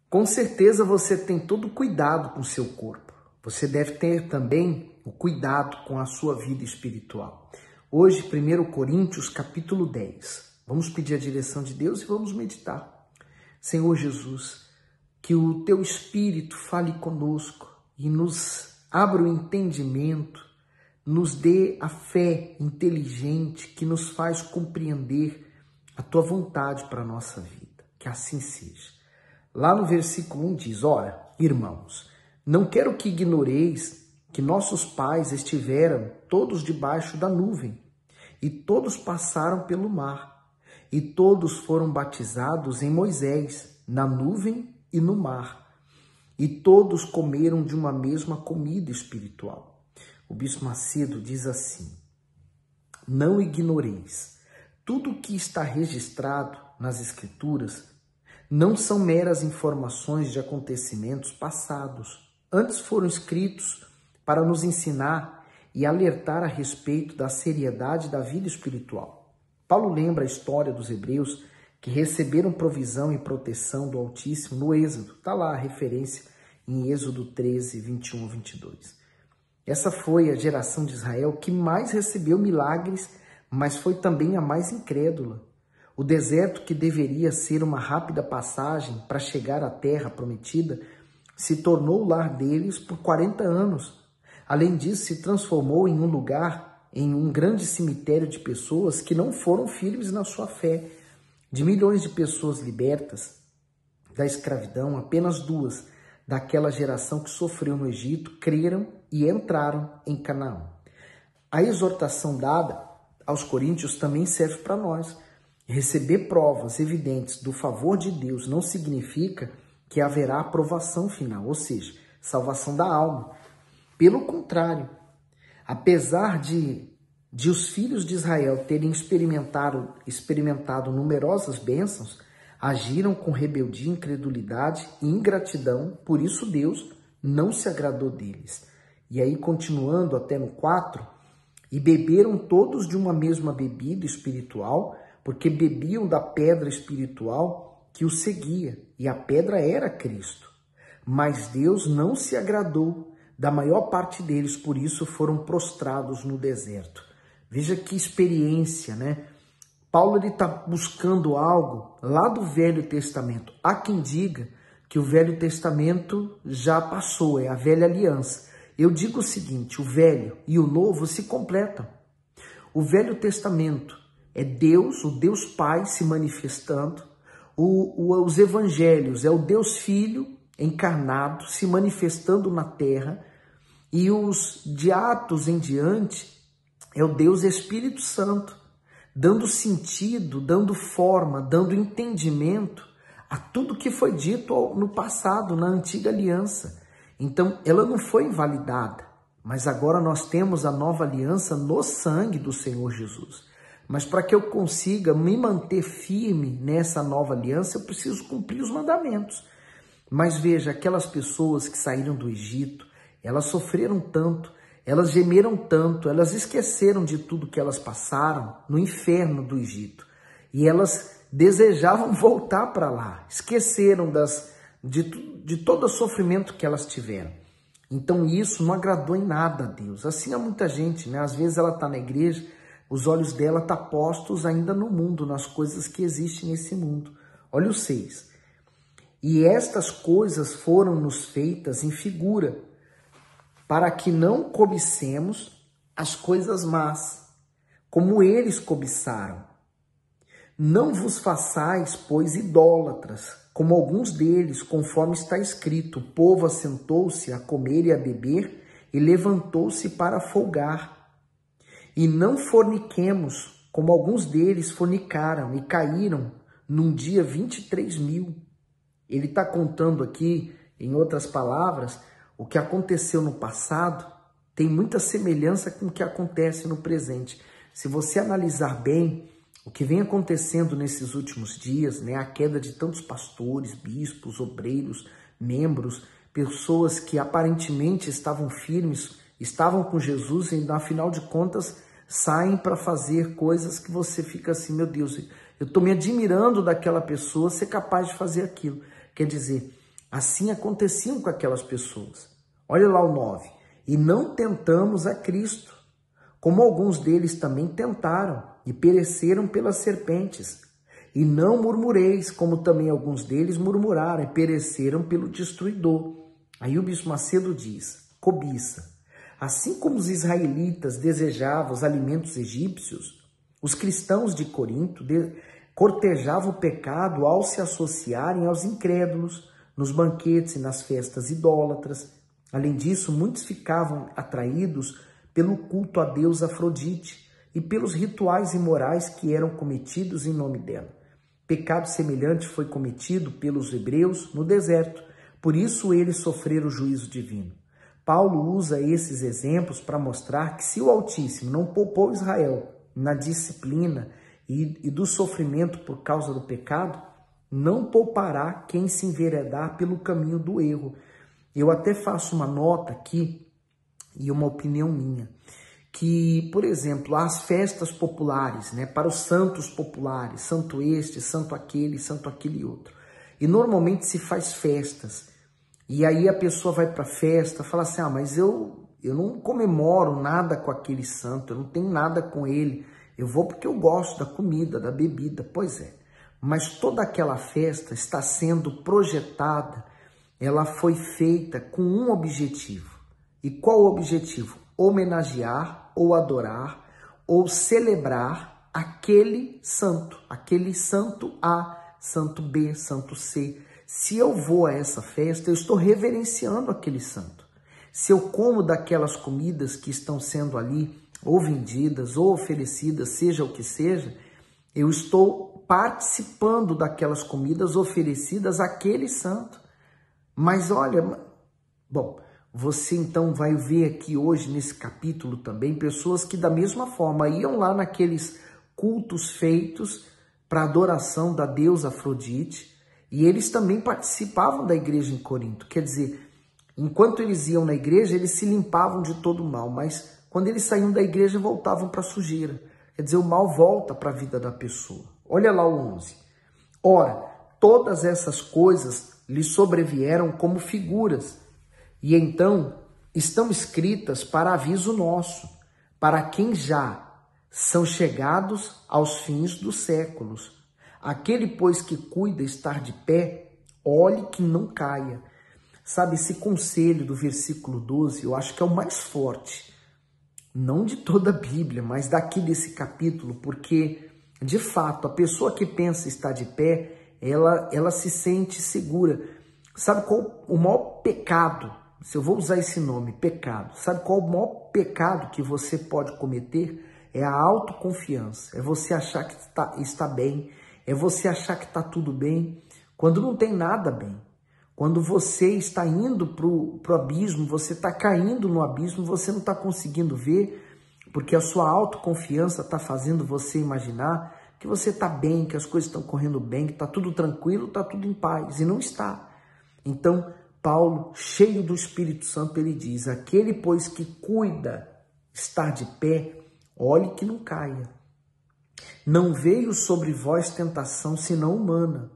Com certeza você tem todo cuidado com o seu corpo. Você deve ter também o cuidado com a sua vida espiritual. Hoje, 1 Coríntios, capítulo 10. Vamos pedir a direção de Deus e vamos meditar. Senhor Jesus, que o Teu Espírito fale conosco e nos abra o entendimento, nos dê a fé inteligente que nos faz compreender a Tua vontade para a nossa vida. Que assim seja. Lá no versículo 1 diz, ora, irmãos, não quero que ignoreis que nossos pais estiveram todos debaixo da nuvem, e todos passaram pelo mar, e todos foram batizados em Moisés, na nuvem e no mar, e todos comeram de uma mesma comida espiritual. O Bispo Macedo diz assim, não ignoreis, tudo o que está registrado nas Escrituras não são meras informações de acontecimentos passados. Antes foram escritos para nos ensinar e alertar a respeito da seriedade da vida espiritual. Paulo lembra a história dos hebreus que receberam provisão e proteção do Altíssimo no Êxodo. Está lá a referência em Êxodo 13, 21 a 22. Essa foi a geração de Israel que mais recebeu milagres, mas foi também a mais incrédula. O deserto, que deveria ser uma rápida passagem para chegar à terra prometida, se tornou o lar deles por 40 anos. Além disso, se transformou em um lugar, em um grande cemitério de pessoas que não foram firmes na sua fé. De milhões de pessoas libertas da escravidão, apenas 2 daquela geração que sofreu no Egito creram e entraram em Canaã. A exortação dada aos coríntios também serve para nós. Receber provas evidentes do favor de Deus não significa que haverá aprovação final, ou seja, salvação da alma. Pelo contrário, apesar de os filhos de Israel terem experimentado numerosas bênçãos, agiram com rebeldia, incredulidade e ingratidão, por isso Deus não se agradou deles. E aí, continuando até no 4, e beberam todos de uma mesma bebida espiritual, porque bebiam da pedra espiritual que os seguia, e a pedra era Cristo. Mas Deus não se agradou da maior parte deles, por isso foram prostrados no deserto. Veja que experiência, né? Paulo está buscando algo lá do Velho Testamento. Há quem diga que o Velho Testamento já passou, é a velha aliança. Eu digo o seguinte, o velho e o novo se completam. O Velho Testamento é Deus, o Deus Pai se manifestando. Os evangelhos é o Deus Filho encarnado se manifestando na terra. E os de Atos em diante é o Deus Espírito Santo, dando sentido, dando forma, dando entendimento a tudo que foi dito no passado, na antiga aliança. Então, ela não foi invalidada, mas agora nós temos a nova aliança no sangue do Senhor Jesus. Mas para que eu consiga me manter firme nessa nova aliança, eu preciso cumprir os mandamentos. Mas veja, aquelas pessoas que saíram do Egito, elas sofreram tanto, elas gemeram tanto, elas esqueceram de tudo que elas passaram no inferno do Egito. E elas desejavam voltar para lá, esqueceram de todo o sofrimento que elas tiveram. Então isso não agradou em nada a Deus. Assim há muita gente, né? Às vezes ela está na igreja, os olhos dela estão postos ainda no mundo, nas coisas que existem nesse mundo. Olha o 6. E estas coisas foram-nos feitas em figura, para que não cobicemos as coisas más, como eles cobiçaram. Não vos façais, pois, idólatras, como alguns deles, conforme está escrito, o povo assentou-se a comer e a beber, e levantou-se para folgar. E não forniquemos, como alguns deles fornicaram e caíram num dia 23.000. Ele está contando aqui, em outras palavras, o que aconteceu no passado tem muita semelhança com o que acontece no presente. Se você analisar bem o que vem acontecendo nesses últimos dias, né, a queda de tantos pastores, bispos, obreiros, membros, pessoas que aparentemente estavam firmes, estavam com Jesus e, afinal de contas, saem para fazer coisas que você fica assim, meu Deus, eu estou me admirando daquela pessoa ser capaz de fazer aquilo. Quer dizer, Assim aconteciam com aquelas pessoas. Olha lá o 9. E não tentamos a Cristo, como alguns deles também tentaram e pereceram pelas serpentes. E não murmureis, como também alguns deles murmuraram e pereceram pelo destruidor. Aí o Bispo Macedo diz, cobiça. Assim como os israelitas desejavam os alimentos egípcios, os cristãos de Corinto cortejavam o pecado ao se associarem aos incrédulos, nos banquetes e nas festas idólatras. Além disso, muitos ficavam atraídos pelo culto a Deus Afrodite e pelos rituais imorais que eram cometidos em nome dela. Pecado semelhante foi cometido pelos hebreus no deserto, por isso eles sofreram o juízo divino. Paulo usa esses exemplos para mostrar que se o Altíssimo não poupou Israel na disciplina e do sofrimento por causa do pecado, não poupará quem se enveredar pelo caminho do erro. Eu até faço uma nota aqui, e uma opinião minha, que, por exemplo, as festas populares, né, para os santos populares, santo este, santo aquele outro. E normalmente se faz festas, e aí a pessoa vai para a festa, fala assim, mas eu não comemoro nada com aquele santo, eu não tenho nada com ele, eu vou porque eu gosto da comida, da bebida. Pois é, mas toda aquela festa está sendo projetada, ela foi feita com um objetivo. E qual o objetivo? Homenagear ou adorar ou celebrar aquele santo A, santo B, santo C. Se eu vou a essa festa, eu estou reverenciando aquele santo. Se eu como daquelas comidas que estão sendo ali ou vendidas ou oferecidas, seja o que seja, eu estou participando daquelas comidas oferecidas àquele santo. Mas olha, bom, você então vai ver aqui hoje nesse capítulo também pessoas que da mesma forma iam lá naqueles cultos feitos para adoração da deusa Afrodite e eles também participavam da igreja em Corinto. Quer dizer, enquanto eles iam na igreja, eles se limpavam de todo o mal, mas quando eles saíam da igreja voltavam para a sujeira. Quer dizer, o mal volta para a vida da pessoa. Olha lá o 11. Ora, todas essas coisas lhe sobrevieram como figuras, e então estão escritas para aviso nosso, para quem já são chegados aos fins dos séculos. Aquele, pois, que cuida estar de pé, olhe que não caia. Sabe, esse conselho do versículo 12, eu acho que é o mais forte, não de toda a Bíblia, mas daqui desse capítulo, porque, de fato, a pessoa que pensa estar de pé, ela se sente segura. Sabe qual o maior pecado? Se eu vou usar esse nome, pecado. Sabe qual o maior pecado que você pode cometer? É a autoconfiança. É você achar que está bem. É você achar que está tudo bem, quando não tem nada bem. Quando você está indo para o abismo, você está caindo no abismo, você não está conseguindo ver, porque a sua autoconfiança está fazendo você imaginar que você está bem, que as coisas estão correndo bem, que está tudo tranquilo, está tudo em paz, e não está. Então, Paulo, cheio do Espírito Santo, ele diz, aquele, pois, que cuida estar de pé, olhe que não caia. Não veio sobre vós tentação senão humana,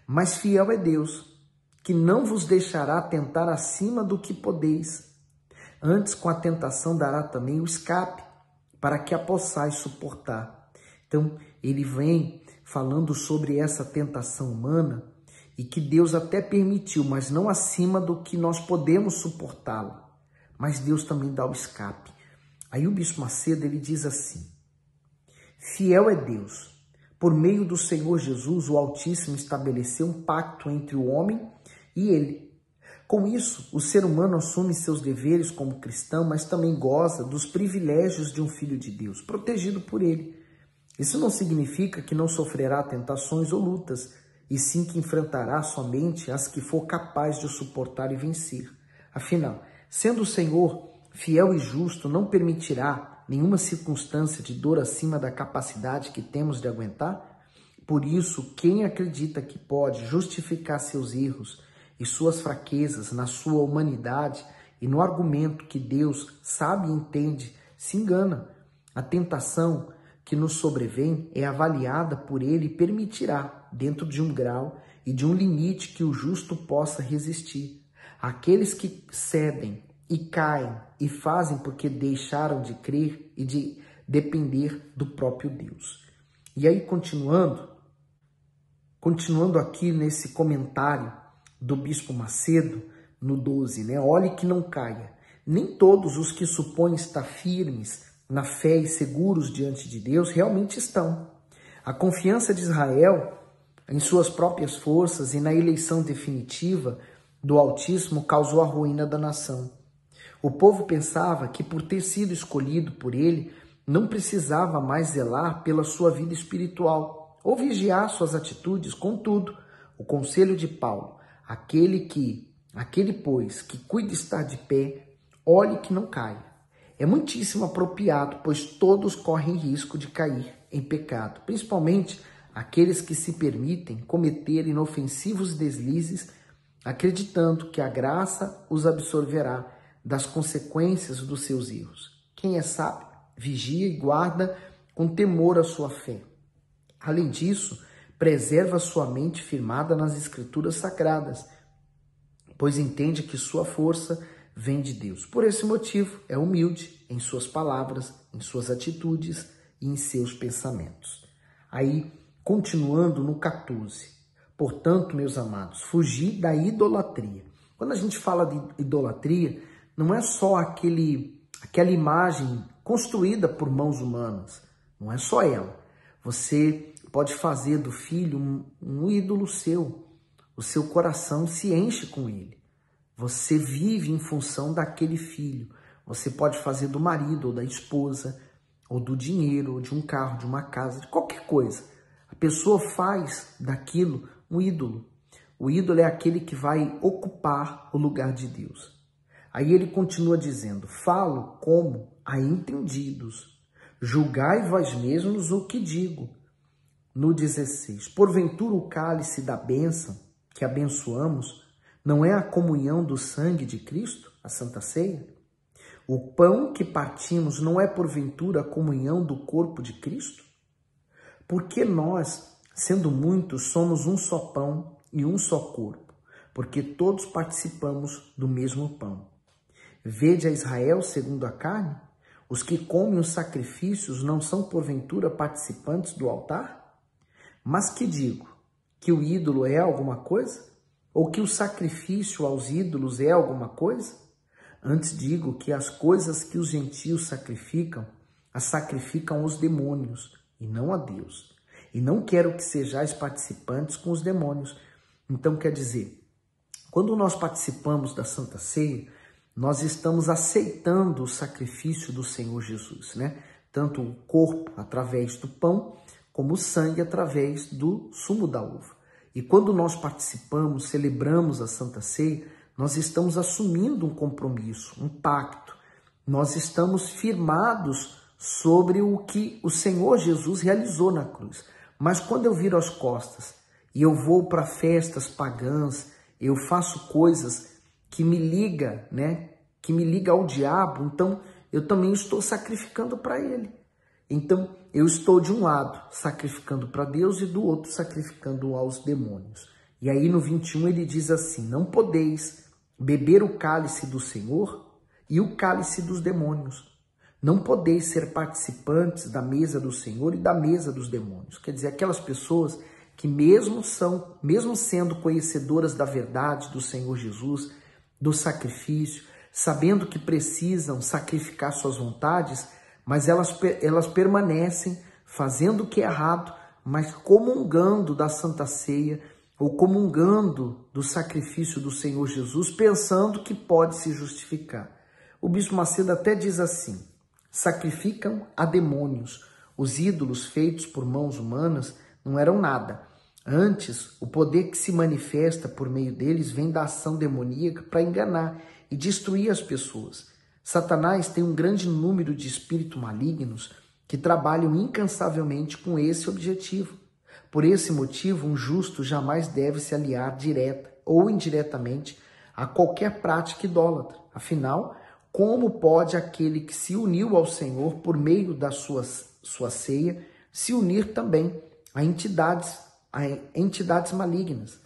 mas fiel é Deus, que não vos deixará tentar acima do que podeis. Antes, com a tentação, dará também o escape, para que a possais suportar. Então, ele vem falando sobre essa tentação humana, e que Deus até permitiu, mas não acima do que nós podemos suportá-la. Mas Deus também dá o escape. Aí o Bispo Macedo, ele diz assim, fiel é Deus, por meio do Senhor Jesus, o Altíssimo estabeleceu um pacto entre o homem e ele. Com isso, o ser humano assume seus deveres como cristão, mas também goza dos privilégios de um filho de Deus, protegido por ele. Isso não significa que não sofrerá tentações ou lutas, e sim que enfrentará somente as que for capaz de suportar e vencer. Afinal, sendo o Senhor fiel e justo, não permitirá nenhuma circunstância de dor acima da capacidade que temos de aguentar? Por isso, quem acredita que pode justificar seus erros e suas fraquezas na sua humanidade e no argumento que Deus sabe e entende, se engana. A tentação que nos sobrevém é avaliada por ele e permitirá, dentro de um grau e de um limite que o justo possa resistir. Aqueles que cedem e caem e fazem porque deixaram de crer e de depender do próprio Deus. E aí, continuando aqui nesse comentário do Bispo Macedo, no 12, né? Olhe que não caia. Nem todos os que supõem estar firmes na fé e seguros diante de Deus realmente estão. A confiança de Israel em suas próprias forças e na eleição definitiva do Altíssimo causou a ruína da nação. O povo pensava que, por ter sido escolhido por ele, não precisava mais zelar pela sua vida espiritual ou vigiar suas atitudes. Contudo, o conselho de Paulo, aquele, pois, que cuida estar de pé, olhe que não caia, é muitíssimo apropriado, pois todos correm risco de cair em pecado, principalmente aqueles que se permitem cometer inofensivos deslizes, acreditando que a graça os absolverá das consequências dos seus erros. Quem é sábio, vigia e guarda com temor a sua fé. Além disso, preserva sua mente firmada nas Escrituras Sagradas, pois entende que sua força vem de Deus. Por esse motivo, é humilde em suas palavras, em suas atitudes e em seus pensamentos. Aí, continuando no 14. Portanto, meus amados, fugir da idolatria. Quando a gente fala de idolatria, não é só aquela imagem construída por mãos humanas. Não é só ela. Você pode fazer do filho um ídolo seu. O seu coração se enche com ele. Você vive em função daquele filho. Você pode fazer do marido ou da esposa, ou do dinheiro, ou de um carro, de uma casa, de qualquer coisa. A pessoa faz daquilo um ídolo. O ídolo é aquele que vai ocupar o lugar de Deus. Aí ele continua dizendo, falo como a entendidos, julgai vós mesmos o que digo. No 16, porventura o cálice da bênção que abençoamos não é a comunhão do sangue de Cristo, a Santa Ceia? O pão que partimos não é porventura a comunhão do corpo de Cristo? Porque nós, sendo muitos, somos um só pão e um só corpo, porque todos participamos do mesmo pão. Vede a Israel segundo a carne? Os que comem os sacrifícios não são porventura participantes do altar? Mas que digo? Que o ídolo é alguma coisa? Ou que o sacrifício aos ídolos é alguma coisa? Antes digo que as coisas que os gentios sacrificam, as sacrificam aos demônios e não a Deus. E não quero que sejais participantes com os demônios. Então quer dizer, quando nós participamos da Santa Ceia, nós estamos aceitando o sacrifício do Senhor Jesus, né? Tanto o corpo através do pão, como o sangue através do sumo da uva. E quando nós participamos, celebramos a Santa Ceia, nós estamos assumindo um compromisso, um pacto. Nós estamos firmados sobre o que o Senhor Jesus realizou na cruz. Mas quando eu viro as costas e eu vou para festas pagãs, eu faço coisas que me liga, né? Que me liga ao diabo, então eu também estou sacrificando para ele. Então eu estou de um lado sacrificando para Deus e do outro sacrificando aos demônios. E aí no 21 ele diz assim, não podeis beber o cálice do Senhor e o cálice dos demônios. Não podeis ser participantes da mesa do Senhor e da mesa dos demônios. Quer dizer, aquelas pessoas que mesmo sendo conhecedoras da verdade do Senhor Jesus, do sacrifício, sabendo que precisam sacrificar suas vontades, mas elas permanecem fazendo o que é errado, mas comungando da Santa Ceia ou comungando do sacrifício do Senhor Jesus, pensando que pode se justificar. O Bispo Macedo até diz assim, sacrificam a demônios. Os ídolos feitos por mãos humanas não eram nada. Antes, o poder que se manifesta por meio deles vem da ação demoníaca para enganar e destruir as pessoas. Satanás tem um grande número de espíritos malignos que trabalham incansavelmente com esse objetivo. Por esse motivo, um justo jamais deve se aliar direta ou indiretamente a qualquer prática idólatra. Afinal, como pode aquele que se uniu ao Senhor por meio da sua ceia se unir também a entidades malignas?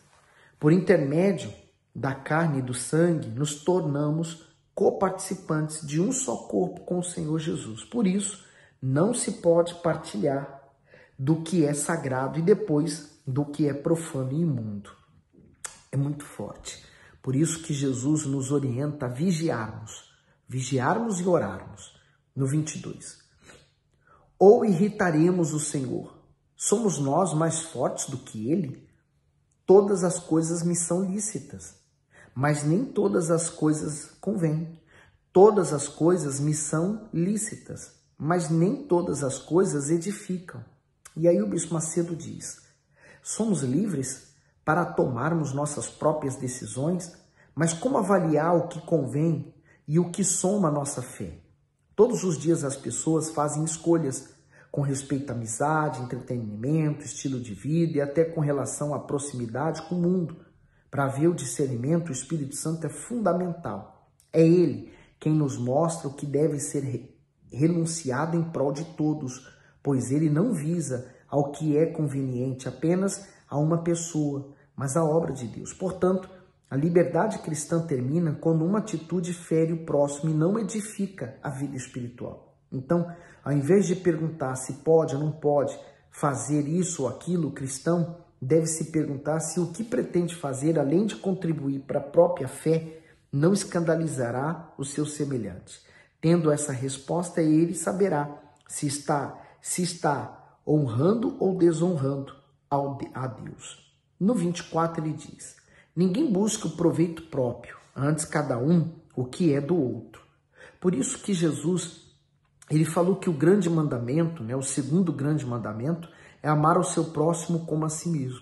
Por intermédio da carne e do sangue, nos tornamos coparticipantes de um só corpo com o Senhor Jesus. Por isso, não se pode partilhar do que é sagrado e depois do que é profano e imundo. É muito forte. Por isso que Jesus nos orienta a vigiarmos e orarmos. No 22. Ou irritaremos o Senhor? Somos nós mais fortes do que Ele? Todas as coisas me são lícitas, mas nem todas as coisas convêm. Todas as coisas me são lícitas, mas nem todas as coisas edificam. E aí o Bispo Macedo diz, somos livres para tomarmos nossas próprias decisões, mas como avaliar o que convém e o que soma a nossa fé? Todos os dias as pessoas fazem escolhas com respeito à amizade, entretenimento, estilo de vida e até com relação à proximidade com o mundo. Para haver o discernimento, o Espírito Santo é fundamental. É Ele quem nos mostra o que deve ser renunciado em prol de todos, pois Ele não visa ao que é conveniente apenas a uma pessoa, mas à obra de Deus. Portanto, a liberdade cristã termina quando uma atitude fere o próximo e não edifica a vida espiritual. Então, ao invés de perguntar se pode ou não pode fazer isso ou aquilo, o cristão deve se perguntar se o que pretende fazer, além de contribuir para a própria fé, não escandalizará os seus semelhantes. Tendo essa resposta, ele saberá se está honrando ou desonrando a Deus. No 24 ele diz, ninguém busca o proveito próprio, antes cada um o que é do outro. Por isso que Jesus, ele falou que o grande mandamento, o segundo grande mandamento, é amar o seu próximo como a si mesmo.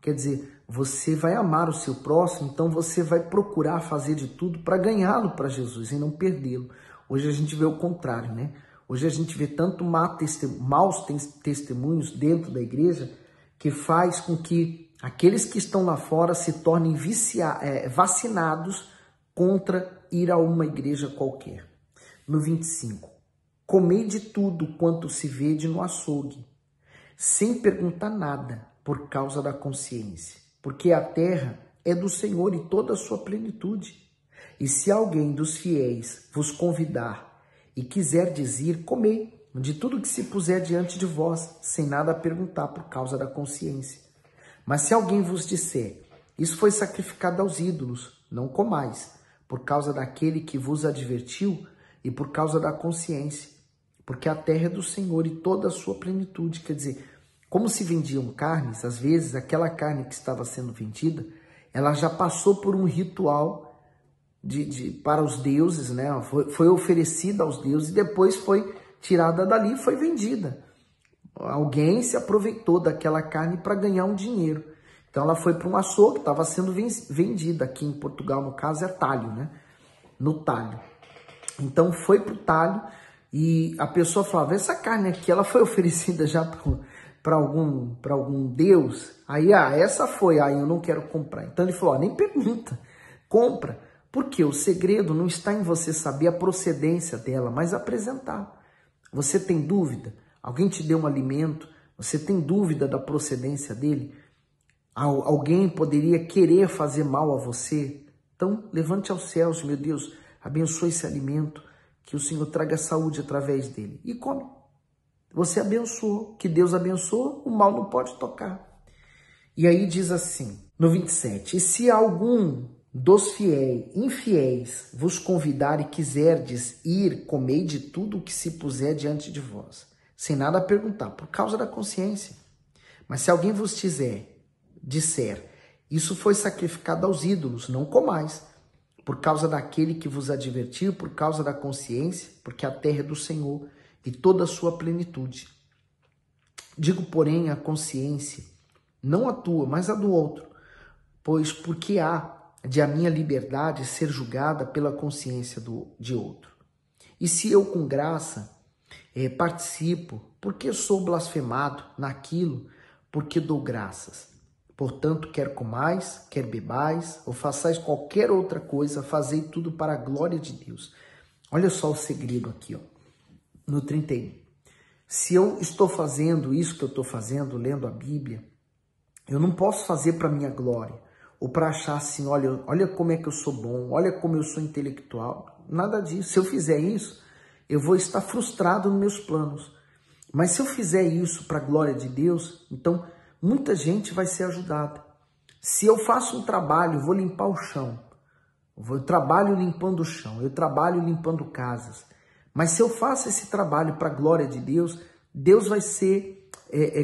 Quer dizer, você vai amar o seu próximo, então você vai procurar fazer de tudo para ganhá-lo para Jesus e não perdê-lo. Hoje a gente vê o contrário, né? Hoje a gente vê tanto maus testemunhos dentro da igreja que faz com que aqueles que estão lá fora se tornem vacinados contra ir a uma igreja qualquer. No 25, comei de tudo quanto se vede no açougue, sem perguntar nada por causa da consciência, porque a terra é do Senhor e toda a sua plenitude. E se alguém dos fiéis vos convidar e quiser dizer, comei de tudo que se puser diante de vós, sem nada perguntar por causa da consciência. Mas se alguém vos disser, isso foi sacrificado aos ídolos, não comais, por causa daquele que vos advertiu e por causa da consciência, porque a terra é do Senhor e toda a sua plenitude. Quer dizer, como se vendiam carnes, às vezes aquela carne que estava sendo vendida, ela já passou por um ritual para os deuses, né? Foi oferecida aos deuses e depois foi tirada dali e foi vendida. Alguém se aproveitou daquela carne para ganhar um dinheiro. Então ela foi para um açougue, estava sendo vendida. Aqui em Portugal, no caso, é talho, né? No talho. Então foi para o talho e a pessoa falava, essa carne aqui, ela foi oferecida já para algum deus? Aí, essa foi, aí eu não quero comprar. Então ele falou, nem pergunta, compra. Porque o segredo não está em você saber a procedência dela, mas apresentar. Você tem dúvida? Alguém te deu um alimento? Você tem dúvida da procedência dele? Alguém poderia querer fazer mal a você? Então, levante aos céus, meu Deus, abençoe esse alimento, que o Senhor traga saúde através dele. E come. Você abençoou, que Deus abençoa, o mal não pode tocar. E aí diz assim, no 27, e se algum dos infiéis vos convidar e quiserdes ir, comei de tudo o que se puser diante de vós, sem nada perguntar, por causa da consciência. Mas se alguém vos disser, isso foi sacrificado aos ídolos, não comais, por causa daquele que vos advertiu, por causa da consciência, porque a terra é do Senhor e toda a sua plenitude. Digo, porém, a consciência, não a tua, mas a do outro, pois porque há de a minha liberdade ser julgada pela consciência de outro. E se eu com graça participo, porque sou blasfemado naquilo, porque dou graças. Portanto, quer comais, quer bebais, ou façais qualquer outra coisa, fazei tudo para a glória de Deus. Olha só o segredo aqui, no 31. Se eu estou fazendo isso que eu estou fazendo, lendo a Bíblia, eu não posso fazer para minha glória, ou para achar assim, olha como é que eu sou bom, olha como eu sou intelectual. Nada disso. Se eu fizer isso, eu vou estar frustrado nos meus planos. Mas se eu fizer isso para a glória de Deus, então muita gente vai ser ajudada. Se eu faço um trabalho, vou limpar o chão, eu trabalho limpando o chão, eu trabalho limpando casas, mas se eu faço esse trabalho para a glória de Deus, Deus vai ser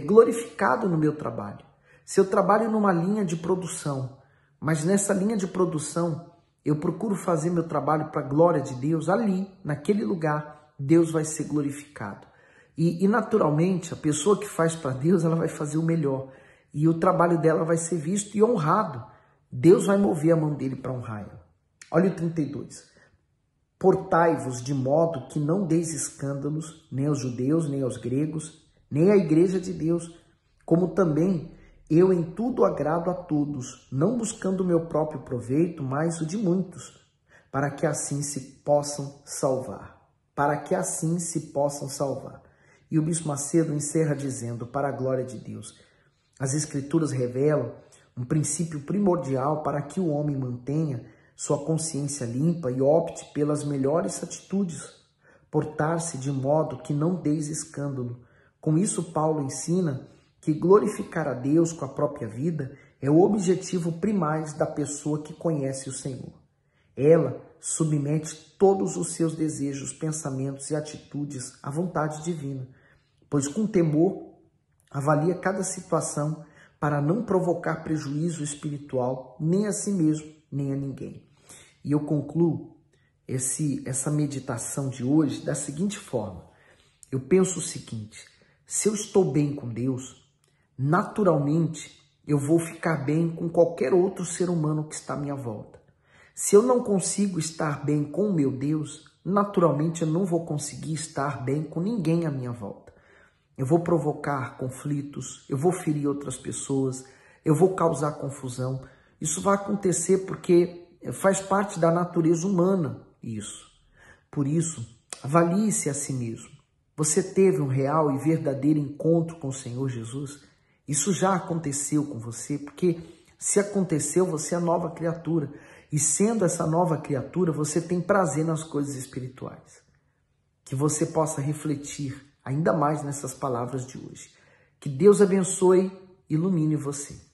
glorificado no meu trabalho. Se eu trabalho numa linha de produção, mas nessa linha de produção eu procuro fazer meu trabalho para a glória de Deus, ali, naquele lugar, Deus vai ser glorificado. E naturalmente, a pessoa que faz para Deus, ela vai fazer o melhor. E o trabalho dela vai ser visto e honrado. Deus vai mover a mão dele para honrar ela. Olha o 32. Portai-vos de modo que não deis escândalos, nem aos judeus, nem aos gregos, nem à igreja de Deus, como também eu em tudo agrado a todos, não buscando o meu próprio proveito, mas o de muitos, para que assim se possam salvar. Para que assim se possam salvar. E o Bispo Macedo encerra dizendo, para a glória de Deus, as Escrituras revelam um princípio primordial para que o homem mantenha sua consciência limpa e opte pelas melhores atitudes, portar-se de modo que não deis escândalo. Com isso, Paulo ensina que glorificar a Deus com a própria vida é o objetivo primário da pessoa que conhece o Senhor. Ela submete todos os seus desejos, pensamentos e atitudes à vontade divina, pois com temor avalia cada situação para não provocar prejuízo espiritual nem a si mesmo, nem a ninguém. E eu concluo essa meditação de hoje da seguinte forma. Eu penso o seguinte, se eu estou bem com Deus, naturalmente eu vou ficar bem com qualquer outro ser humano que está à minha volta. Se eu não consigo estar bem com o meu Deus, naturalmente eu não vou conseguir estar bem com ninguém à minha volta. Eu vou provocar conflitos, eu vou ferir outras pessoas, eu vou causar confusão. Isso vai acontecer porque faz parte da natureza humana isso. Por isso, avalie-se a si mesmo. Você teve um real e verdadeiro encontro com o Senhor Jesus? Isso já aconteceu com você? Porque se aconteceu, você é nova criatura. E sendo essa nova criatura, você tem prazer nas coisas espirituais. Que você possa refletir ainda mais nessas palavras de hoje. Que Deus abençoe e ilumine você.